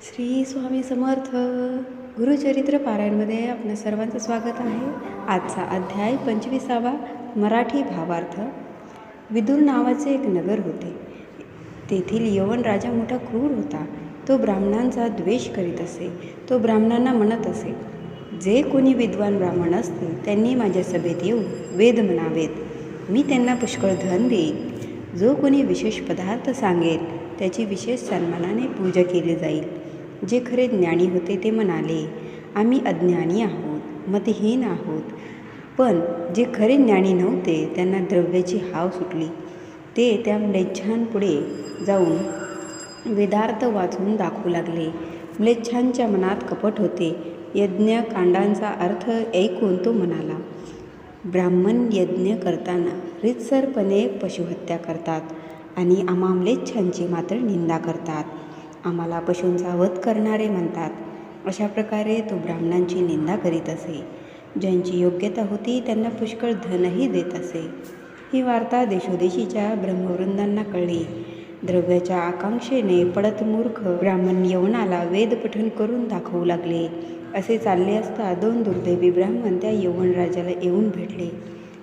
श्री स्वामी समर्थ. गुरुचरित्र पारायणमध्ये आपल्या सर्वांचं स्वागत आहे. आजचा अध्याय 25वा. मराठी भावार्थ. विदुर नावाचे एक नगर होते. तेथील यवन राजा मोठा क्रूर होता. तो ब्राह्मणांचा द्वेष करीत असे. तो ब्राह्मणांना म्हणत असे, जे कोणी विद्वान ब्राह्मण असतील त्यांनी माझ्या सभेत येऊन वेद म्हणावेत. मी त्यांना पुष्कळ धन देईन. जो कोणी विशेष पदार्थ सांगेल त्याची विशेष सन्मानाने पूजा केली जाईल. जे खरे ज्ञानी होते ते म्हणाले, आम्ही अज्ञानी आहोत, मतहीन आहोत. पण जे खरे ज्ञानी नव्हते त्यांना द्रव्याची हाव सुटली. ते त्या म्लेच्छांपुढे जाऊन वेदार्थ वाचून दाखवू लागले. म्लेच्छांच्या मनात कपट होते. यज्ञकांडांचा अर्थ ऐकून तो म्हणाला, ब्राह्मण यज्ञ करताना रीतसरपणे पशुहत्या करतात आणि आम्हा म्लेच्छांची मात्र निंदा करतात. आम्हाला पशूंचा वध करणारे म्हणतात. अशा प्रकारे तो ब्राह्मणांची निंदा करीत असे. ज्यांची योग्यता होती त्यांना पुष्कळ धनही देत असे. ही वार्ता देशोदेशीच्या ब्रह्मवृंदांना कळली. द्रव्याच्या आकांक्षेने पडत मूर्ख ब्राह्मण यवनाला वेद पठन करून दाखवू लागले. असे चालले असता 2 दुर्दैवी ब्राह्मण त्या यवन राजाला येऊन भेटले.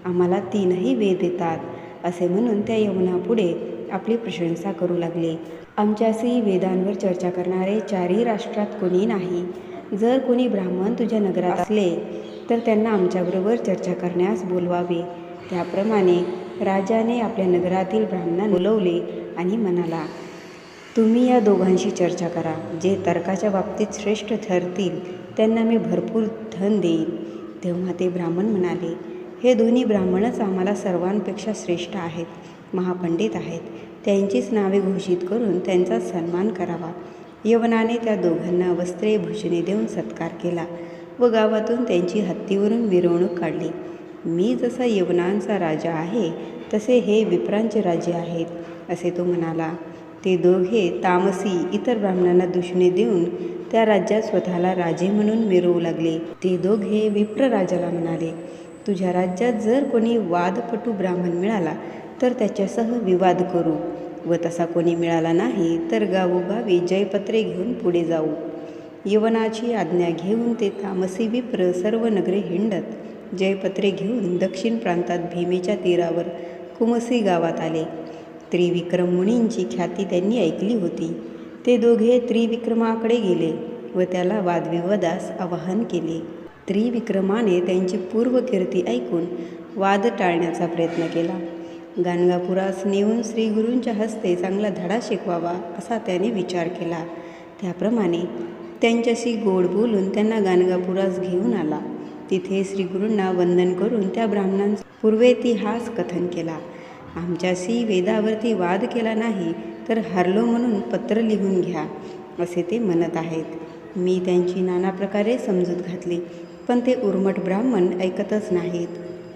आम्हाला 3ही वेद येतात असे म्हणून त्या यवनापुढे आपली प्रशंसा करू लागले. आमच्याशी वेदांवर चर्चा करणारे 4ही राष्ट्रात कोणी नाही. जर कोणी ब्राह्मण तुझ्या नगरात असले तर त्यांना आमच्याबरोबर चर्चा करण्यास बोलवावे. त्याप्रमाणे राजाने आपल्या नगरातील ब्राह्मणांना बोलवले आणि म्हणाला, तुम्ही या दोघांशी चर्चा करा. जे तर्काच्या बाबतीत श्रेष्ठ ठरतील त्यांना मी भरपूर धन देईन. तेव्हा ते ब्राह्मण म्हणाले, हे दोन्ही ब्राह्मणच आम्हाला सर्वांपेक्षा श्रेष्ठ आहेत, महापंडित आहेत. त्यांचीच नावे घोषित करून त्यांचा सन्मान करावा. यवनाने त्या दोघांना वस्त्रे भूषणे देऊन सत्कार केला व गावातून त्यांची हत्तीवरून मिरवणूक काढली. मी जसा यवनांचा राजा आहे तसे हे विप्रांचे राज्य आहेत असे तो म्हणाला. ते दोघे तामसी इतर ब्राह्मणांना दूषणे देऊन त्या राज्यात स्वतःला राजे म्हणून मिरवू लागले. ते दोघे विप्र राजाला म्हणाले, तुझ्या राज्यात जर कोणी वादपटू ब्राह्मण मिळाला तर त्याच्यासह विवाद करू, व तसा कोणी मिळाला नाही तर गावोगावी जयपत्रे घेऊन पुढे जाऊ. यवनाची आज्ञा घेऊन ते तामसी विप्र सर्व नगरे हिंडत जयपत्रे घेऊन दक्षिण प्रांतात भीमेच्या तीरावर कुमसी गावात आले. त्रिविक्रम मुनींची ख्याती त्यांनी ऐकली होती. ते दोघे त्रिविक्रमाकडे गेले व त्याला वादविवादास आवाहन केले. त्रिविक्रमाने त्यांची पूर्वकीर्ती ऐकून वाद टाळण्याचा प्रयत्न केला. गाणगापुरास नेऊन श्रीगुरूंच्या हस्ते चांगला धडा शिकवावा असा त्याने विचार केला. त्याप्रमाणे त्यांच्याशी गोड बोलून त्यांना गाणगापुरास घेऊन आला. तिथे श्रीगुरूंना वंदन करून त्या ब्राह्मणांचा पूर्वेतिहास कथन केला. आमच्याशी वेदावरती वाद केला नाही तर हरलो म्हणून पत्र लिहून घ्या असे ते म्हणत आहेत. मी त्यांची नाना प्रकारे समजूत घातली, पण ते उर्मट ब्राह्मण ऐकतच नाहीत.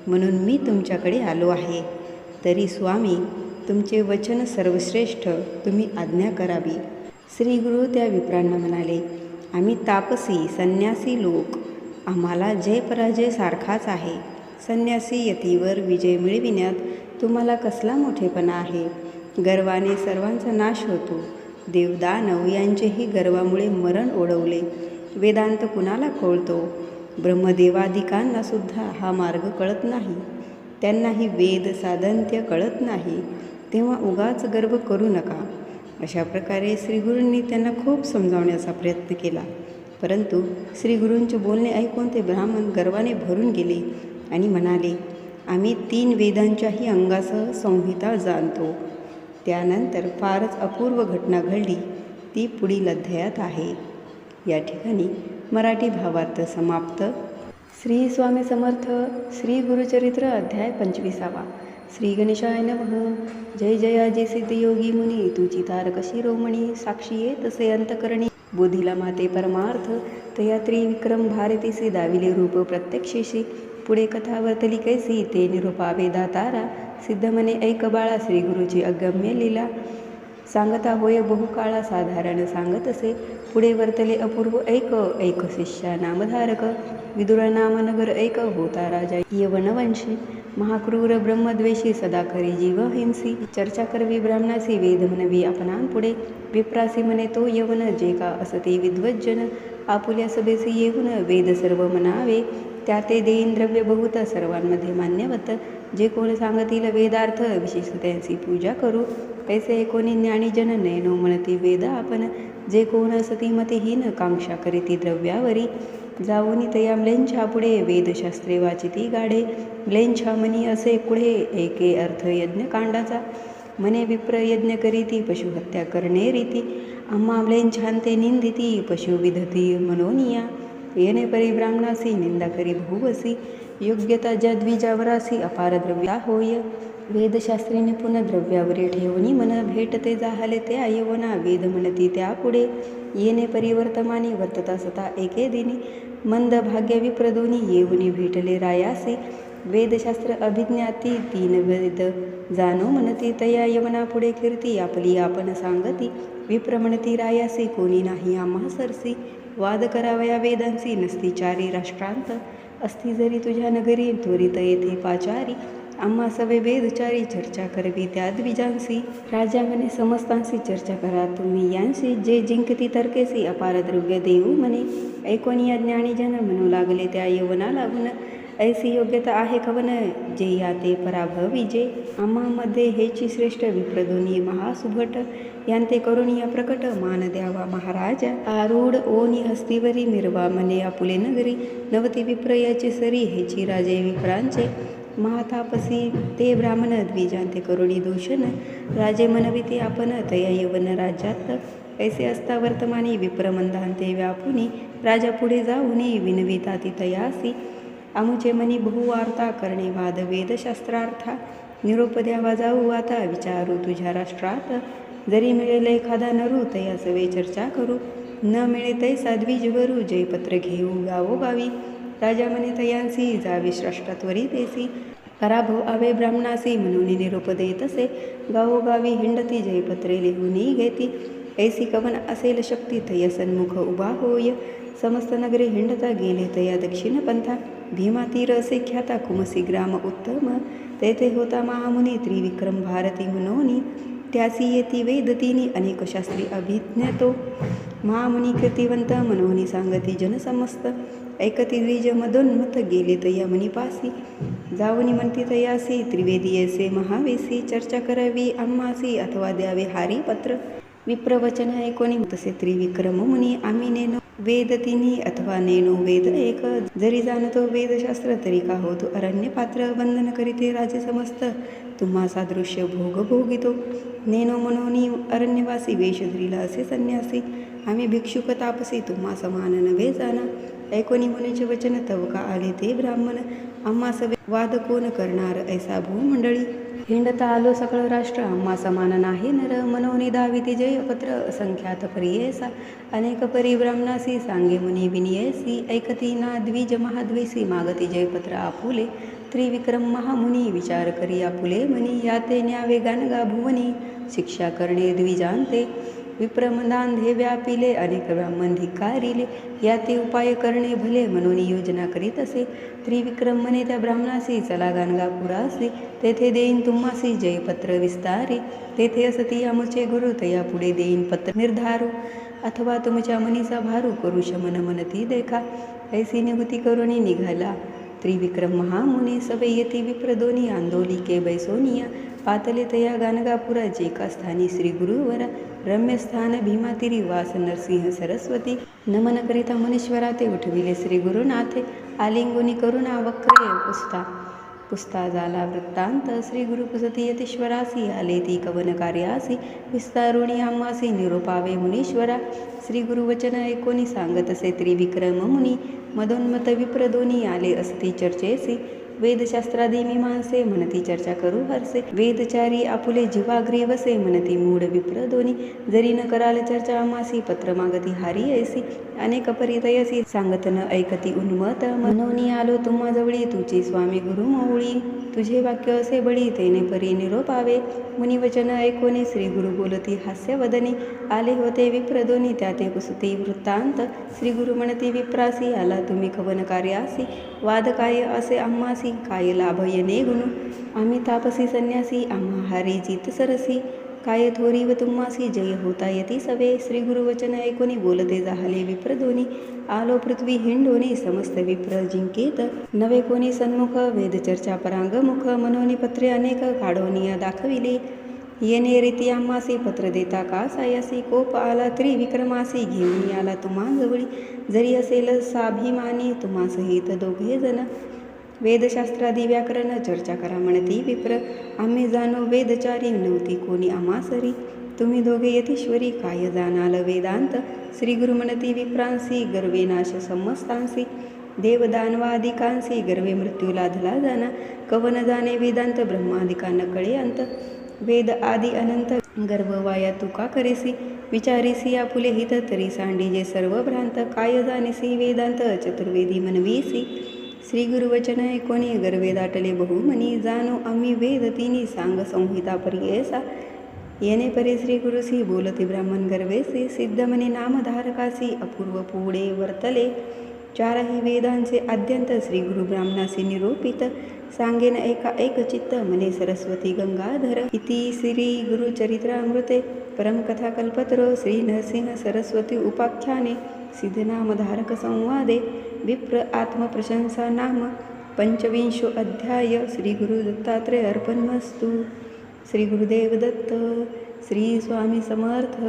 म्हणून मी तुमच्याकडे आलो आहे. तरी स्वामी, तुमचे वचन सर्वश्रेष्ठ, तुम्ही आज्ञा करावी. श्रीगुरू त्या विप्रांना म्हणाले, आम्ही तापसी संन्यासी लोक, आम्हाला जय पराजय सारखाच आहे. संन्यासी यतीवर विजय मिळविण्यात तुम्हाला कसला मोठेपणा आहे. गर्वाने सर्वांचा नाश होतो. देवदानव यांचेही गर्वामुळे मरण ओढवले. वेदांत कुणाला कळतो? ब्रह्मदेवादिकांना सुद्धा हा मार्ग कळत नाही. त्यांनाही वेद साधंत्य कळत नाही. तेव्हा उगाच गर्व करू नका. अशा प्रकारे श्रीगुरूंनी त्यांना खूप समजावण्याचा प्रयत्न केला. परंतु श्रीगुरूंचे बोलणे ऐकून ते ब्राह्मण गर्वाने भरून गेले आणि म्हणाले, आम्ही 3 वेदांच्याही अंगासह संहिता जाणतो. त्यानंतर फारच अपूर्व घटना घडली. ती पुढील अध्यायात आहे. या ठिकाणी मराठी भावार्थ समाप्त. श्री स्वामी समर्थ. श्री गुरुचरित्र अध्याय 25वा. श्री गणेशाय नमः. जय जयाजी सिद्धयोगी मुनी, तुझी तारक शिरोमणी, साक्षी ये तसे अंतकरणी, बुद्धीला माते परमार्थ, तया त्रिविक्रम भारतीसी दाविले रूप प्रत्यक्षेशी, पुढे कथा वर्तली कैसी, ते निरूपावे दातारा, सिद्ध म्हणे ऐक बाळा, श्री गुरुची अगम्य लीला, सांगता होय बहुकाळा, साधारण सांगत असे, पुढे वर्तले अपूर्व ऐक, ऐक शिष्या नामधारक, विदुर नाम नगर ऐक, होता राजा यवनवंशी, महाक्रूर ब्रह्मद्वेषी सदा करी जीव हिंसी चर्चा करवी ब्राह्मणासी वेद म्हणवी आपणांपुढे विप्रासी म्हणे तो यवन जे का असते विद्वज्जन आपुल्या सभेसी येऊन वेद सर्व म्हणावे त्या ते देईन द्रव्य बहुत सर्वांमध्ये मान्यवत जे कोण सांगतील वेदार्थ विशेष त्यांची पूजा करू ऐसे कोणी ज्ञानीजन नयनो म्हणती वेद आपण जे कोण सतीमतीहीन कांक्षा करीती द्रव्यावरी जाऊनी तया म्लेंछा पुढे वेदशास्त्रे वाचिती गाढे म्लेंछा मनी असे पुढे एके अर्थ यज्ञकांडाचा मने विप्र यज्ञ करीती पशुहत्या करणे रीती आम्हा म्लेंछांते निंदिती पशु विधती मनोनिया येणे परी ब्राह्मणासी निंदा करी बहुवसी योग्यता ज्या द्विजावरासी अपार द्रव्या होय वेदशास्त्री निपुण द्रव्यावरी ठेवणी मन भेटते जाहले ते आयवना वेद म्हणती त्यापुढे येणे परिवर्तमानी वर्तता सता एके दिनी मंद भाग्य विप्रदोनी येऊनी भेटले रायासी वेदशास्त्र अभिज्ञाती तीन वेद जाणो म्हणती तया यवना पुढे कीर्ती आपली आपण सांगती विप्र म्हणती रायासी कोणी नाही आम्हा सरसी वाद करावया वेदांची नसती चारी राष्ट्रांत असती जरी तुझ्या नगरी त्वरित येथे पाचारी आम्हा सवे वेदचारी चर्चा करवी त्या द्विजांसी राजा म्हणे समस्तांशी चर्चा करा तुम्ही यांशी जे जिंकती तर्केसी अपार द्रव्य देऊ म्हणे ऐकून या ज्ञानीजन म्हणू लागले त्या यवना लागून ऐसी योग्यता आहे कवन जे या ते पराभविजे आम्हामध्ये हेची श्रेष्ठ विप्रदोनी महासुभट यांते करून या प्रकट मान द्यावा महाराजा आरूढ ओनी हस्तीवरी मिरवा मने आपुले नगरी नवती विप्र याची सरी हेची राजे विप्रांचे महातापसी ते ब्राह्मण द्विजांते करुणी दूषण राजे मनविते आपण तया यवन राज्यात ऐसे असता वर्तमानी विप्रमंदांते व्यापुनी राजा पुढे जाऊनी विनविता ती तयासी आमुचे मनी बहुवार्ता करणे वाद वेदशास्त्रार्था निरोप द्यावा जाऊ आता विचारू तुझ्या राष्ट्रात जरी मिळेल एखादा नरू तया सवे चर्चा करू न मिळे तैसा द्विजवरू जयपत्र घेऊ गावोगावी राजा म्हणे तयांसी जावे श्रेष्ठत्वरी देसी पराभव आवे ब्राह्मणासी म्हणून निरोप देत असे गावोगावी हिंडती जयपत्रे लिहूनी घेती ऐसी कवन असेल शक्ती तय सन्मुख उभा होय समस्त नगरे हिंडता गेले तया दक्षिण पंथा भीमा तीर असे ख्याता कुमसी ग्राम उत्तम तेथे होता महामुनी त्रिविक्रम भारती मनोनी त्यासी येती वेदतीनी अनेक शास्त्री अभिज्ञतो महामुनी कीर्तिवंत मनोनी सांगती जनसमस्त ऐकती द्विज मदोन्मत गेले तया मनीपासी जावनी म्हणती तयासी त्रिवेदीयसे महावेसी चर्चा करावी आम्हासी अथवा द्यावे हारी पत्र विप्रवचन ऐकोनी तसे त्रिविक्रम मुनी आम्ही नेनो वेद तिन्ही अथवा नेनो वेद एक जरी जाणतो वेदशास्त्र तरी का होतो अरण्य पात्र वंदन करीते राजे समस्त तुम्हा सादृश्य भोग भोगितो नेनो मनोनी अरण्यवासी वेश धरिला असे संन्यासी आम्ही भिक्षुक तापसी तुम्हा समान नव्हे जाना ऐकोनी मुनीचे वचन तव का आले ते ब्राह्मण आम्हा सवे वाद कोण करणार ऐसा भूमंडळी हिंडता आलो सकळ राष्ट्र आम्हा समान नाही नर मनोनी दाविती जयपत्र असंख्यात परियेसा अनेक परी ब्राह्मणासी सांगे मुनी विनियेसी ऐकती ना द्विज महाद्वेसी मागती जयपत्र आपुले त्रिविक्रम महामुनी विचार करी आपुले मनी याते न्यावे गानगा भुवनी शिक्षा करणे द्विजांते विप्रमदांधे व्यापिले अनेक ब्राह्मण धिक्कारिले याते उपाय करणे भले म्हणून योजना करीत असे त्रिविक्रम म्हणे त्या ब्राह्मणासी चला गाणगापुरासी तेथे देईन तुम्हासी जयपत्र विस्तारी तेथे असती आमुचे गुरु तया पुढे देईन पत्र निर्धारू अथवा तुमच्या मनीचा भारू करू शमन मनती देखा ऐसी निवृत्ती करुणी निघाला त्रिविक्रम महामुनी सभे येती विप्रदोनी आंदोलिके बैसोनिया पातले तया गाणगापुरा जे का स्थानी श्री गुरुवरा रम्यस्थान भीमातिरी वास नरसिंह सरस्वती नमन करिता मुनीश्वरा ते उठविले श्री गुरुनाथे आलिंगुनी करुणा वक्रे पुस्ता झाला वृत्तांत श्री गुरुपुसती यतीश्वरासी आले ती कवन कार्यासी विस्तारुणी आम्हासी निरोपावे मुनीश्वरा श्री गुरुवचन ऐकोनी सांगत असे त्रिविक्रम मुनी मदोन्मत विप्रदोनी आले असती चर्चेसी वेदशास्त्रादी मीमांसे म्हणती चर्चा करू हरसे वेदचारी आपुले जीवाग्री वसे म्हणती मूढ विप्रदोनी जरी न कराल चर्चा आमासी पत्र मागती हारी ऐसी अनेक परितयसी सांगत न ऐकती उन्मत मनोनी आलो तुम्हा जवळी तुची स्वामी गुरु मौळी तुझे वाक्य असे बळी तेने परी निरोपावे. मुनिवचन ऐकोनी श्री गुरु बोलती हास्यवदनी. आले होते विप्रदोनी त्याते कुसती वृत्तांत. श्री गुरु म्हणती विप्रासी आला तुम्ही कवन कार्यासी. वाद काय असे आम्हासी काय लाभ येणे गुणू. आम्ही तापसी संन्यासी आम्हा हारी जित सरसी. काय थोरी व तुम्हासी जय होता यती सवे. श्री गुरुवचन ऐकोनी बोलते जाहले विप्रदोनी. आलो पृथ्वी हिंडोनी समस्त विप्र जिंकेत. नवे कोणी सन्मुख वेद चर्चा परांगमुख. मनोनी पत्रे अनेक काढोनिया दाखविले. येणे रीती आम्हासी पत्र देता का सायासी. कोप आला त्रिविक्रमासी घेऊन आला तुम्हा जवळी. जरी असेल साभिमानी तुम्हा सहित दोघे जण. वेदशास्त्रादी व्याकरण चर्चा करा म्हणती विप्र. आम्ही जाणो वेदचारी नव्हती कोणी आम्हासरी. तुम्ही दोघे यतीश्वरी काय जाणाल वेदांत. श्री गुरु म्हणती विप्रांसी गर्वे नाश समस्तांसी. देवदानवादिकांसी गर्वे मृत्यू लाधला जाना. कवन जाणे वेदांत ब्रह्मादिका न कळे अंत. वेद आदी अनंत गर्भ वाया तुका करेसी. विचारीसी आपुले हित तरी सांडीजे सर्व भ्रांत. काय जाणीसी वेदांत चतुर्वेदी मनवीसी. श्री गुरुवचन ऐकोनी गर्वे दाटले बहुमनी. जाणो आम्ही वेद तिनी सांग संहिता पर्येसा. येणे परी श्री गुरुसी बोलती ब्राह्मण गर्वेसी. सिद्ध म्हणे नामधारकासी अपूर्व पुढे वर्तले. चारही वेदांचे आद्यंत श्री गुरु ब्राह्मणासी निरूपित. सांगेन एका एक चित्त म्हणे सरस्वती गंगाधर. इति श्री गुरुचरित्रामृते परमकथा कल्पतरो श्री नरसिंह सरस्वती उपाख्याने सिद्धनामधारक संवादे विप्र आत्मप्रशंसा नाम 25 अध्याय. श्री गुरु दत्तात्रेय अर्पणमस्तु. श्री गुरुदेव दत्त. श्री स्वामी समर्थ.